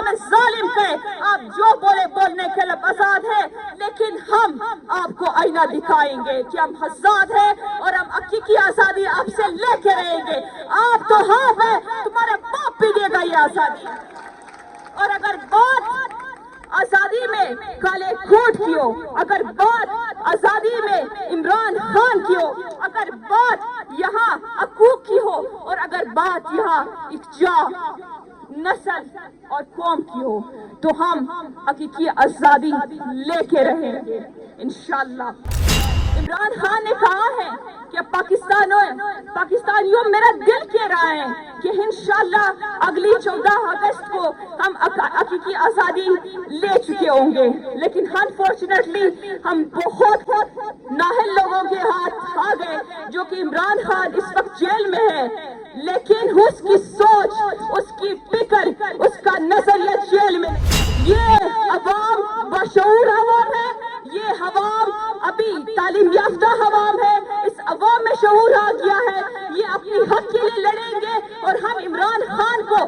ہمیں ظالم کہے، آپ جو بولے بولنے کے لیے آزاد ہے، لیکن ہم آپ کو آئینہ دکھائیں گے کہ ہم آزاد ہیں اور ہم حقیقی آزادی آپ سے لے کے رہیں گے۔ آپ تو ہاف ہے، تمہارا باپ بھی دے گا یہ آزادی۔ اور اگر بات آزادی میں کالے کوٹ کی ہو، اگر بات آزادی میں عمران خان کی ہو، اگر بات یہاں حقوق کی ہو، اور اگر بات یہاں اقجا نسل اور قوم کی ہو، تو ہم حقیقی آزادی لے کے رہیں گے انشاءاللہ۔ عمران خان نے کہا ہے کہ پاکستانیوں میرا دل کہہ رہا ہے کہ انشاءاللہ اگلی 14 اگست کو ہم حقیقی آزادی لے چکے ہوں گے، لیکن انفارچونیٹلی ہم بہت نااہل لوگوں کے ہاتھ آ گئے، جو کہ عمران خان اس وقت جیل میں ہے، لیکن اس کی سوچ، اس کی فکر، اس کا نظریہ جیل میں نہیں۔ یہ عوام بشعور عوام ہے، یہ عوام ابھی تعلیم یافتہ عوام ہے، اس عوام میں شعور آ گیا ہے، یہ اپنی حق کے لیے لڑیں گے، اور ہم عمران خان کو